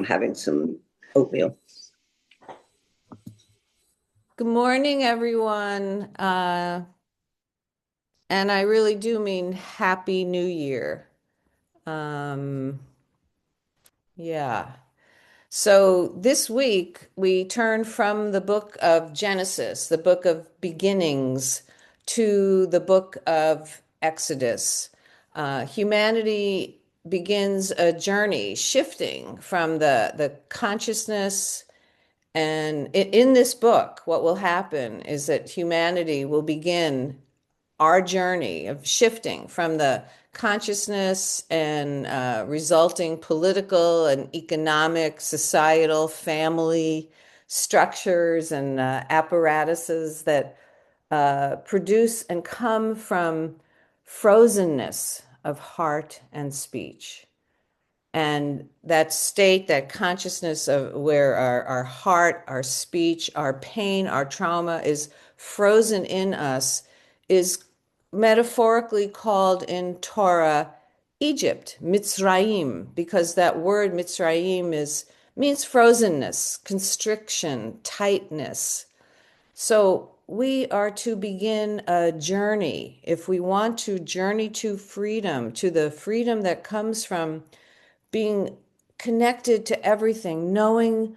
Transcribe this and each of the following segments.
having some oatmeal. Good morning, everyone. And I really do mean Happy New Year. Um, yeah. So this week we turn from the book of Genesis, the book of beginnings, to the book of Exodus. Humanity begins a journey shifting from the consciousness. And in this book, what will happen is that humanity will begin our journey of shifting from the consciousness and resulting political and economic, societal, family structures and apparatuses that produce and come from frozenness of heart and speech. And that state, that consciousness of where our heart, our speech, our pain, our trauma is frozen in us is metaphorically called in Torah Egypt, Mitzrayim, because that word Mitzrayim means frozenness, constriction, tightness. So we are to begin a journey. If we want to journey to freedom, to the freedom that comes from being connected to everything, knowing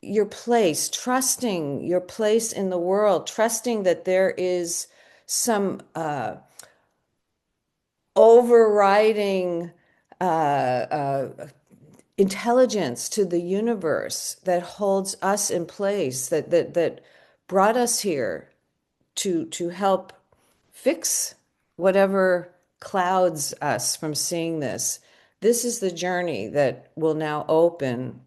your place, trusting your place in the world, trusting that there is some overriding uh, intelligence to the universe that holds us in place, that brought us here to help fix whatever clouds us from seeing this. This is the journey that will now open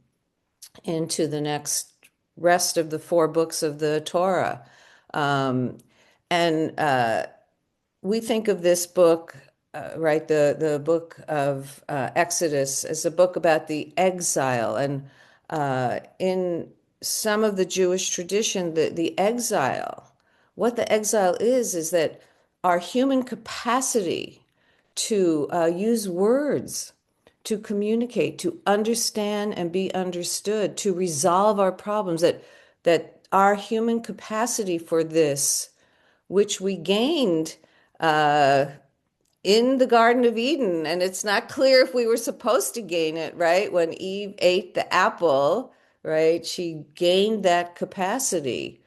into the next rest of the four books of the Torah. Um, and we think of this book, right, the book of Exodus, as a book about the exile. And in some of the Jewish tradition, the exile, what the exile is that our human capacity to use words, to communicate, to understand and be understood, to resolve our problems, that our human capacity for this, which we gained uh, in the Garden of Eden. And it's not clear if we were supposed to gain it, right? When Eve ate the apple, right? She gained that capacity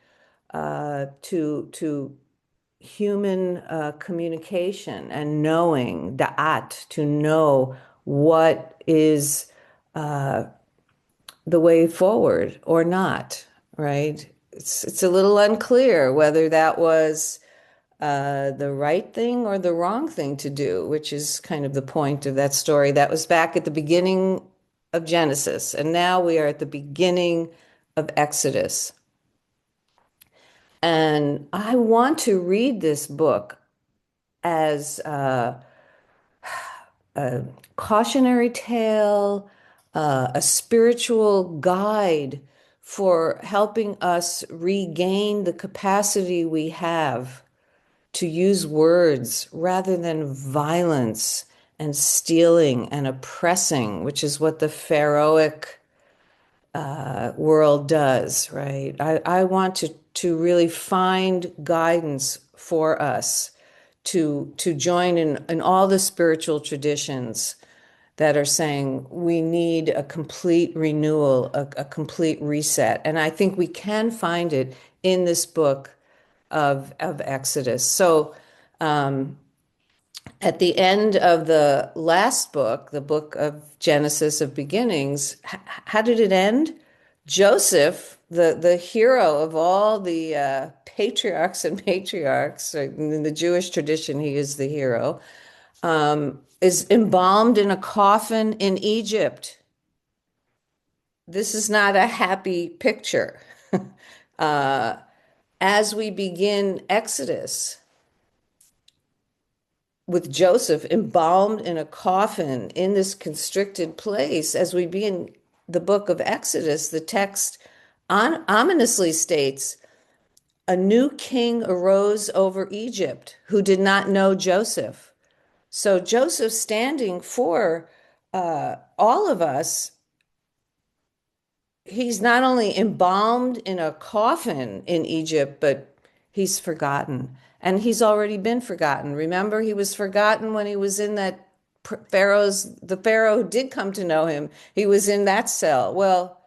to human communication and knowing, da'at, to know what is the way forward or not, right? It's a little unclear whether that was the right thing or the wrong thing to do, which is kind of the point of that story. That was back at the beginning of Genesis, and now we are at the beginning of Exodus. And I want to read this book as a cautionary tale, a spiritual guide for helping us regain the capacity we have to use words rather than violence and stealing and oppressing, which is what the Pharaohic world does, right? I want to really find guidance for us to join in all the spiritual traditions that are saying we need a complete renewal, a complete reset. And I think we can find it in this book of Exodus. So at the end of the last book, the book of Genesis of beginnings, how did it end? Joseph, the hero of all the patriarchs and matriarchs, in the Jewish tradition, he is the hero, is embalmed in a coffin in Egypt. This is not a happy picture. As we begin Exodus, with Joseph embalmed in a coffin in this constricted place, as we begin the book of Exodus, the text ominously states, a new king arose over Egypt who did not know Joseph. So Joseph standing for all of us he's not only embalmed in a coffin in Egypt, but he's forgotten. And he's already been forgotten. Remember, he was forgotten when he was in that the Pharaoh who did come to know him. He was in that cell. Well,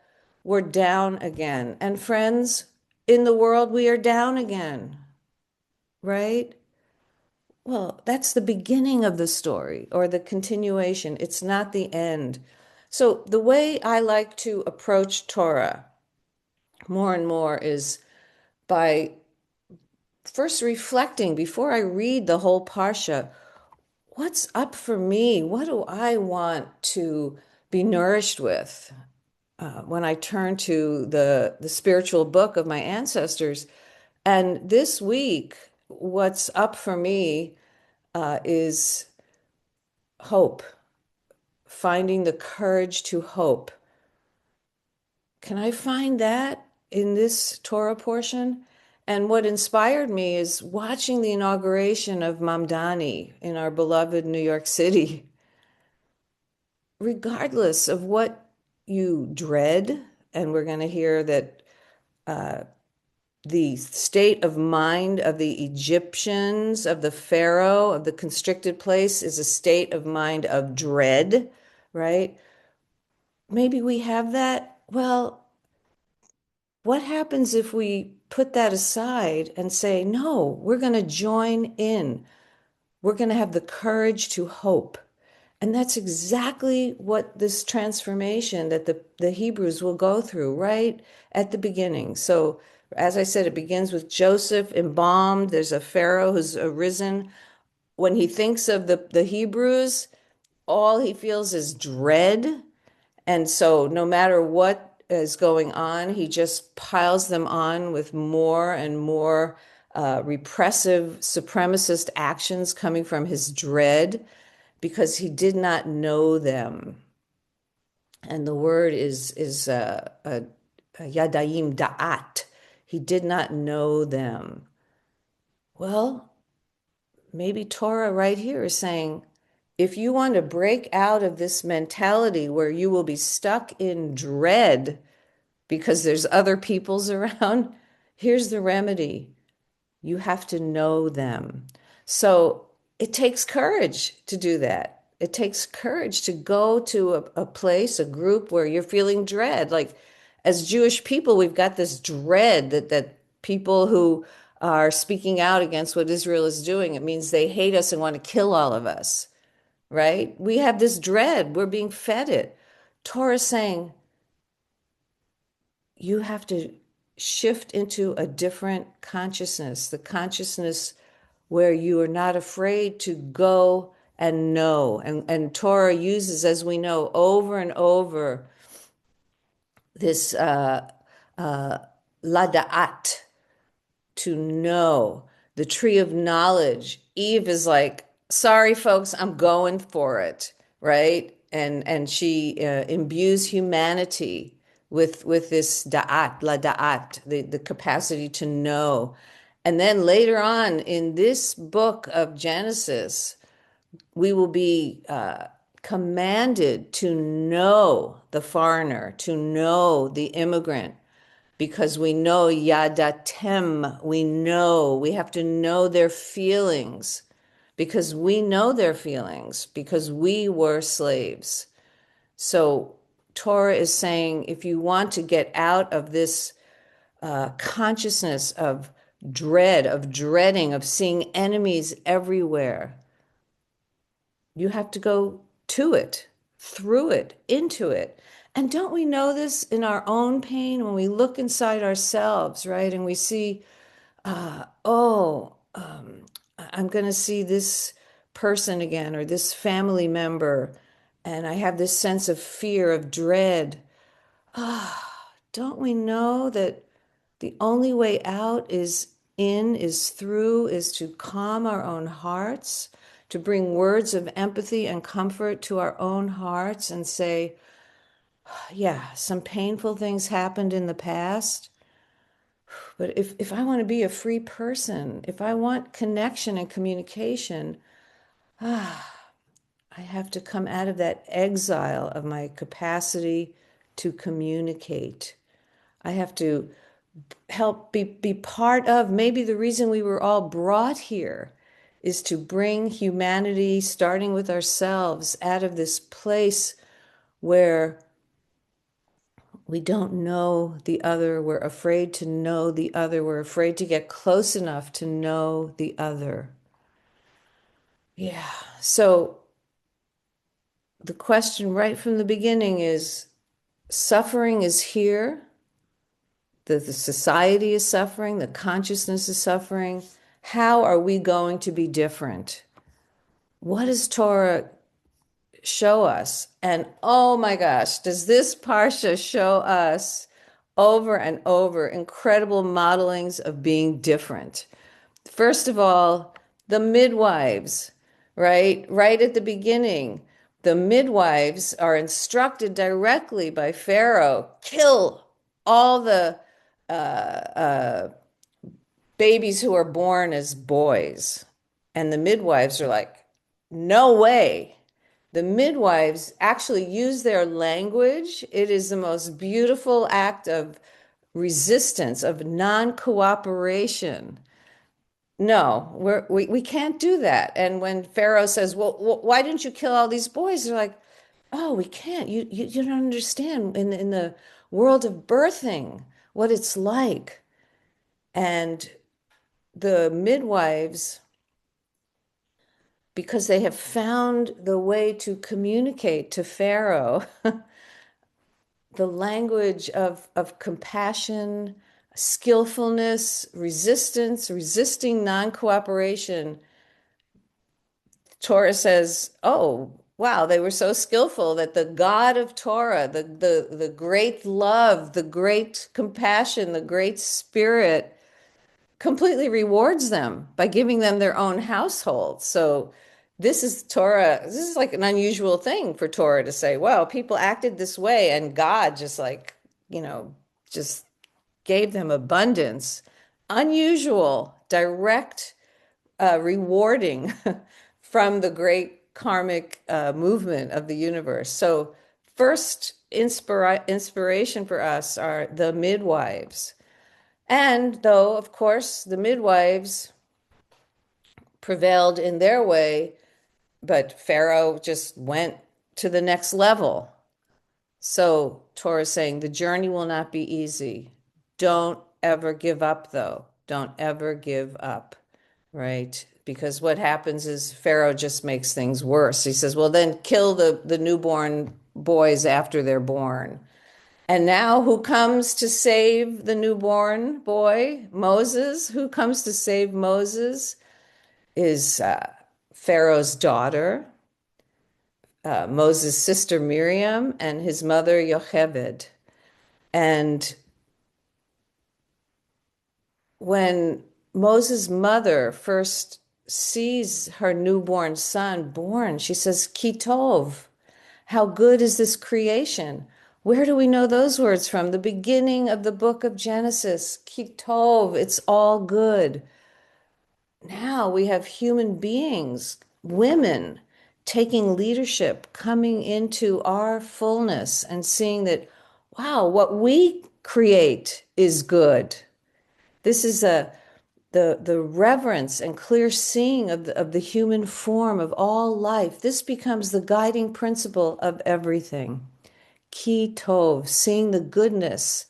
we're down again. And friends, in the world, we are down again, right? Well, that's the beginning of the story or the continuation. It's not the end. So, the way I like to approach Torah more and more is by first reflecting before I read the whole Parsha, what's up for me? What do I want to be nourished with? When I turn to the spiritual book of my ancestors. And this week, what's up for me is hope, finding the courage to hope. Can I find that in this Torah portion? And what inspired me is watching the inauguration of Mamdani in our beloved New York City. Regardless of what you dread, and we're going to hear that the state of mind of the Egyptians, of the Pharaoh, of the constricted place is a state of mind of dread, right? Maybe we have that. Well, what happens if we put that aside and say, no, we're going to join in. We're going to have the courage to hope. And that's exactly what this transformation that the Hebrews will go through right at the beginning. So, as I said, it begins with Joseph embalmed. There's a Pharaoh who's arisen. When he thinks of the Hebrews, all he feels is dread. And so, no matter what is going on, he just piles them on with more and more repressive, supremacist actions coming from his dread because he did not know them. And the word is yadayim da'at. He did not know them. Well, maybe Torah right here is saying, if you want to break out of this mentality where you will be stuck in dread because there's other peoples around, here's the remedy. You have to know them. So it takes courage to do that. It takes courage to go to a place, a group where you're feeling dread. Like as Jewish people, we've got this dread that people who are speaking out against what Israel is doing, it means they hate us and want to kill all of us, right? We have this dread. We're being fed it. Torah is saying you have to shift into a different consciousness, the consciousness where you are not afraid to go and know. And Torah uses, as we know, over and over this lada'at, to know, the tree of knowledge. Eve is like, sorry, folks, I'm going for it, right? And she imbues humanity with this da'at, la da'at, the capacity to know. And then later on in this book of Genesis, we will be commanded to know the foreigner, to know the immigrant, because we know yadatem, we have to know their feelings because we know their feelings because we were slaves. So Torah is saying if you want to get out of this consciousness of dread, of dreading, of seeing enemies everywhere, you have to go to it, through it, into it. And don't we know this in our own pain when we look inside ourselves, right? And we see, I'm going to see this person again or this family member, and I have this sense of fear, of dread. Don't we know that the only way out is in, is through, is to calm our own hearts, to bring words of empathy and comfort to our own hearts and say, yeah, some painful things happened in the past, but if I want to be a free person, if I want connection and communication, I have to come out of that exile of my capacity to communicate. I have to help be part of, maybe the reason we were all brought here is to bring humanity, starting with ourselves, out of this place where we don't know the other, we're afraid to know the other, we're afraid to get close enough to know the other. Yeah. So the question right from the beginning is, suffering is here. The society is suffering, the consciousness is suffering. How are we going to be different? What does Torah show us? And oh my gosh, does this parsha show us over and over incredible modelings of being different? First of all, the midwives, right? Right at the beginning, the midwives are instructed directly by Pharaoh, kill all the babies who are born as boys. And the midwives are like, no way. The midwives actually use their language. It is the most beautiful act of resistance, of non-cooperation. No, we can't do that. And when Pharaoh says, well, why didn't you kill all these boys? They're like, oh, we can't. You don't understand in the world of birthing what it's like. And the midwives, because they have found the way to communicate to Pharaoh the language of compassion, skillfulness, resistance, resisting non-cooperation. Torah says, oh, wow, they were so skillful that the God of Torah, the great love, the great compassion, the great spirit, completely rewards them by giving them their own household. So this is Torah. This is like an unusual thing for Torah to say, well, people acted this way and God just like, just gave them abundance. Unusual, direct rewarding from the great karmic movement of the universe. So first inspiration for us are the midwives. And though, of course, the midwives prevailed in their way, but Pharaoh just went to the next level. So Torah is saying the journey will not be easy. Don't ever give up, though. Don't ever give up, right? Because what happens is Pharaoh just makes things worse. He says, well, then kill the newborn boys after they're born. And now who comes to save the newborn boy? Moses. Who comes to save Moses is Pharaoh's daughter, Moses' sister Miriam, and his mother Yocheved. And when Moses' mother first sees her newborn son born, she says, Ki tov, how good is this creation? Where do we know those words from? The beginning of the book of Genesis. Ki tov, it's all good. Now we have human beings, women, taking leadership, coming into our fullness and seeing that, wow, what we create is good. This is the reverence and clear seeing of the human form of all life. This becomes the guiding principle of everything. Ki tov, seeing the goodness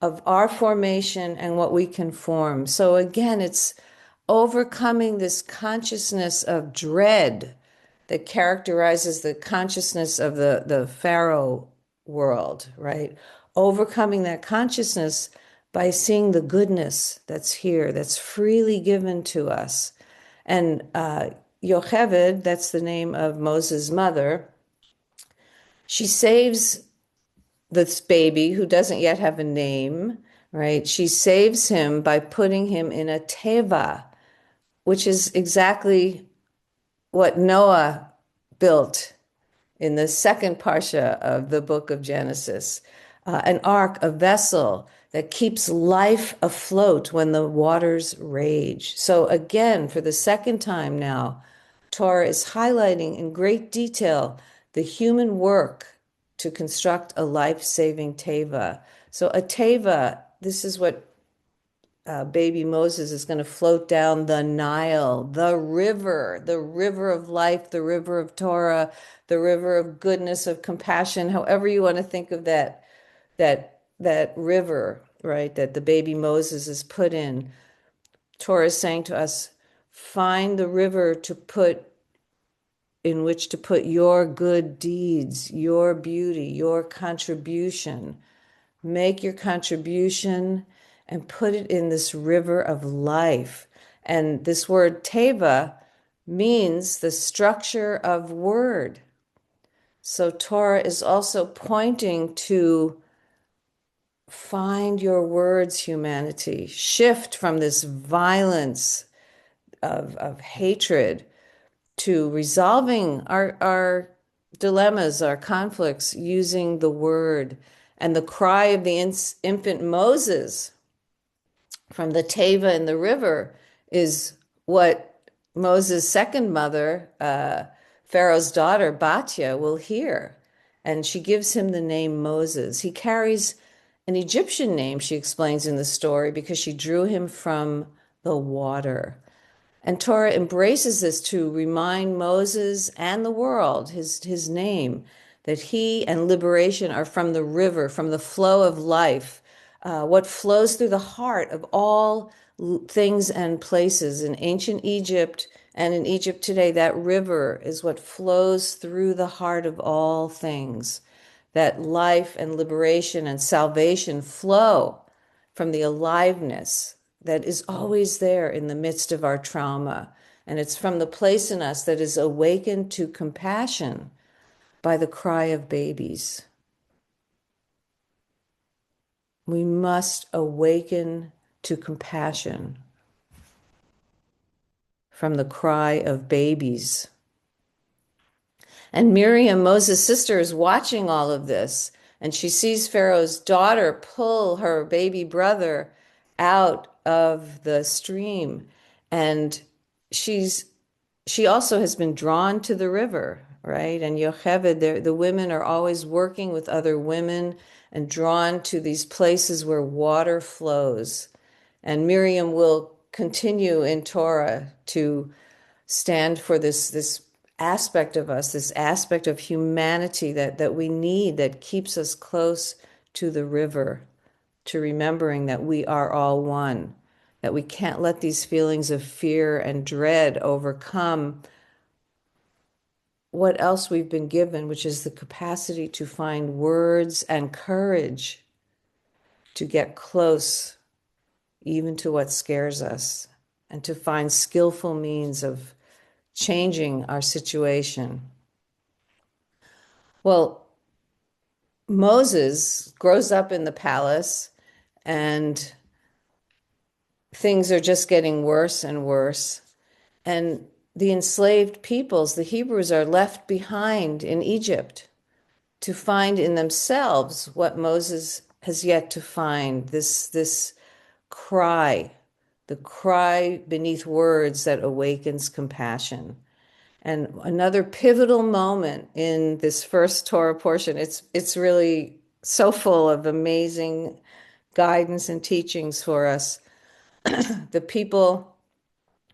of our formation and what we can form. So again, it's overcoming this consciousness of dread that characterizes the consciousness of the Pharaoh world, right? Overcoming that consciousness by seeing the goodness that's here, that's freely given to us. And Yocheved, that's the name of Moses' mother, she saves this baby who doesn't yet have a name, right? She saves him by putting him in a teva, which is exactly what Noah built in the second parsha of the book of Genesis, an ark, a vessel that keeps life afloat when the waters rage. So again, for the second time now, Torah is highlighting in great detail the human work to construct a life-saving teva. So a teva, this is what baby Moses is going to float down the Nile, the river of life, the river of Torah, the river of goodness, of compassion, however you want to think of that river, right, that the baby Moses is put in. Torah is saying to us, find the river in which to put your good deeds, your beauty, your contribution. Make your contribution and put it in this river of life. And this word teva means the structure of word. So Torah is also pointing to find your words, humanity. Shift from this violence of hatred to resolving our dilemmas, our conflicts using the word. And the cry of the infant Moses from the Teva in the river is what Moses' second mother, Pharaoh's daughter, Batya, will hear. And she gives him the name Moses. He carries an Egyptian name, she explains in the story, because she drew him from the water. And Torah embraces this to remind Moses and the world, his name, that he and liberation are from the river, from the flow of life, what flows through the heart of all things and places. In ancient Egypt and in Egypt today, that river is what flows through the heart of all things. That life and liberation and salvation flow from the aliveness that is always there in the midst of our trauma. And it's from the place in us that is awakened to compassion by the cry of babies. We must awaken to compassion from the cry of babies. And Miriam, Moses' sister, is watching all of this, and she sees Pharaoh's daughter pull her baby brother out of the stream. And she also has been drawn to the river, right? And Yocheved, the women are always working with other women and drawn to these places where water flows. And Miriam will continue in Torah to stand for this aspect of us, this aspect of humanity that we need, that keeps us close to the river, to remembering that we are all one, that we can't let these feelings of fear and dread overcome what else we've been given, which is the capacity to find words and courage to get close even to what scares us, and to find skillful means of changing our situation. Well, Moses grows up in the palace, and things are just getting worse and worse. And the enslaved peoples, the Hebrews, are left behind in Egypt to find in themselves what Moses has yet to find, this cry, the cry beneath words that awakens compassion. And another pivotal moment in this first Torah portion, it's really so full of amazing guidance and teachings for us. The people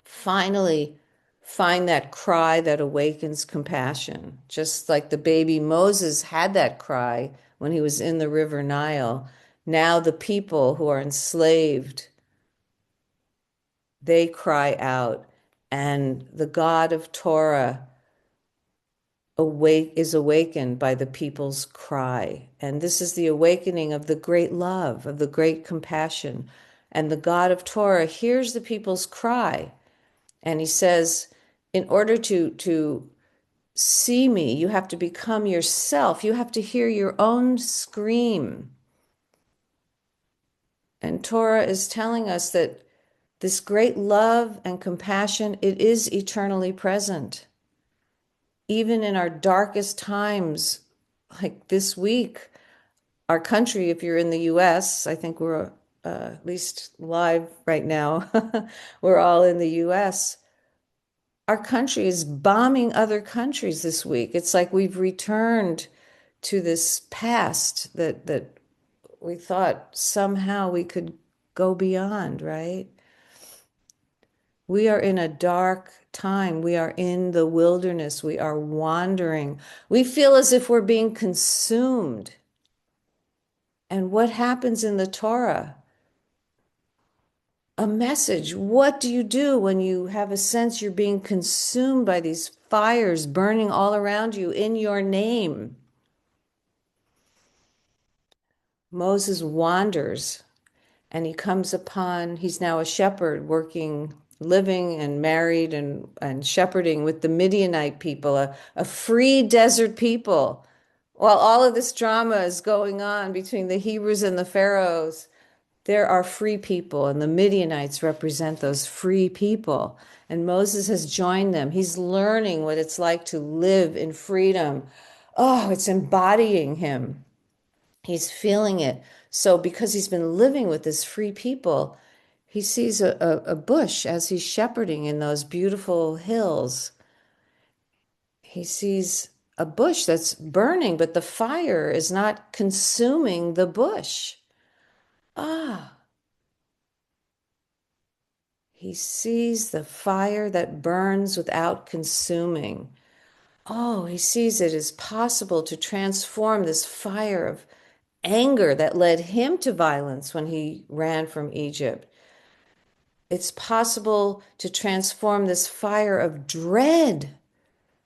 finally find that cry that awakens compassion, just like the baby Moses had that cry when he was in the river Nile. Now the people who are enslaved, they cry out, and the God of Torah is awakened by the people's cry. And this is the awakening of the great love, of the great compassion. And the God of Torah hears the people's cry. And he says, in order to see me, you have to become yourself. You have to hear your own scream. And Torah is telling us that this great love and compassion, it is eternally present. Even in our darkest times, like this week, our country, if you're in the US, I think we're at least live right now, we're all in the US. Our country is bombing other countries this week. It's like we've returned to this past that we thought somehow we could go beyond, right? We are in a dark time. We are in the wilderness. We are wandering. We feel as if we're being consumed. And what happens in the Torah? A message. What do you do when you have a sense you're being consumed by these fires burning all around you in your name? Moses wanders and he comes upon, he's now a shepherd working, living and married and shepherding with the Midianite people, a free desert people. While all of this drama is going on between the Hebrews and the Pharaohs, there are free people, and the Midianites represent those free people. And Moses has joined them. He's learning what it's like to live in freedom. Oh, it's embodying him. He's feeling it. So, because he's been living with this free people, he sees a bush as he's shepherding in those beautiful hills. He sees a bush that's burning, but the fire is not consuming the bush. Ah, he sees the fire that burns without consuming. Oh, he sees it as possible to transform this fire of anger that led him to violence when he ran from Egypt. It's possible to transform this fire of dread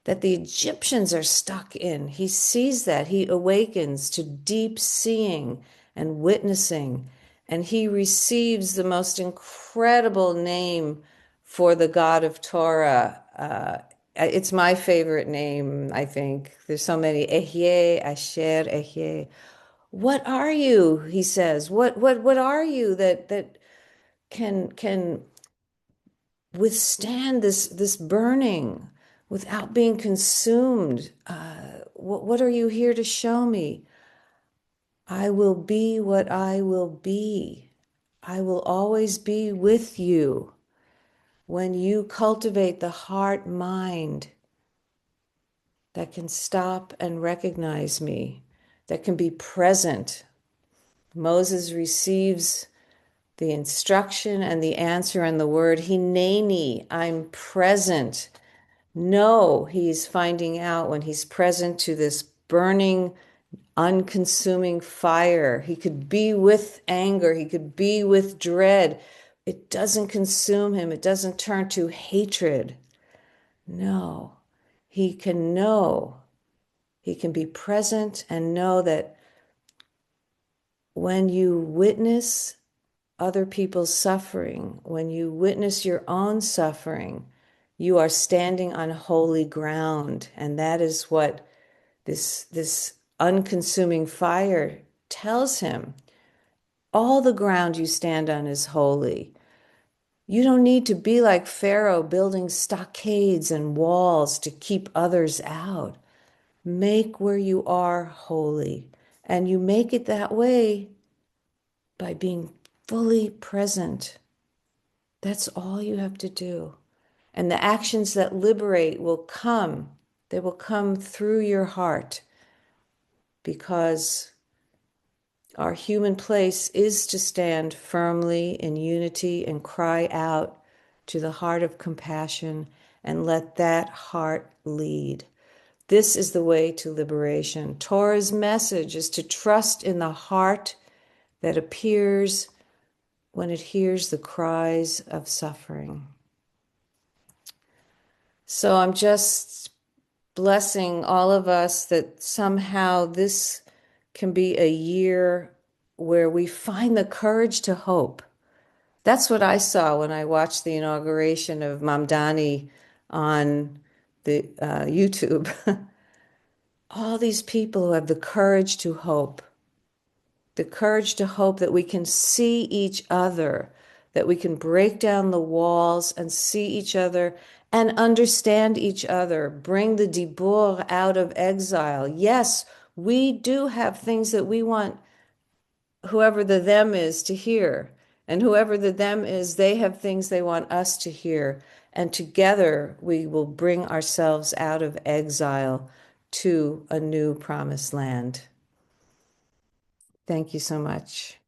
that the Egyptians are stuck in. He sees that. He awakens to deep seeing and witnessing, and he receives the most incredible name for the God of Torah. It's my favorite name, I think. There's so many. Ehyeh, Asher, Ehyeh. What are you? He says. What are you that can withstand this burning without being consumed? What are you here to show me? I will be what I will be. I will always be with you. When you cultivate the heart mind that can stop and recognize me, that can be present. Moses receives the instruction and the answer and the word, Hineni, I'm present. No, he's finding out when he's present to this burning, unconsuming fire. He could be with anger, he could be with dread. It doesn't consume him, it doesn't turn to hatred. No, he can know. He can be present and know that when you witness other people's suffering, when you witness your own suffering, you are standing on holy ground. And that is what this unconsuming fire tells him. All the ground you stand on is holy. You don't need to be like Pharaoh, building stockades and walls to keep others out. Make where you are holy. And you make it that way by being fully present. That's all you have to do. And the actions that liberate will come. They will come through your heart, because our human place is to stand firmly in unity and cry out to the heart of compassion and let that heart lead. This is the way to liberation. Torah's message is to trust in the heart that appears when it hears the cries of suffering. So I'm just blessing all of us that somehow this can be a year where we find the courage to hope. That's what I saw when I watched the inauguration of Mamdani on the YouTube. All these people who have the courage to hope. The courage to hope that we can see each other, that we can break down the walls and see each other and understand each other, bring the dibur out of exile. Yes, we do have things that we want whoever the them is to hear, and whoever the them is, they have things they want us to hear. And together we will bring ourselves out of exile to a new promised land. Thank you so much.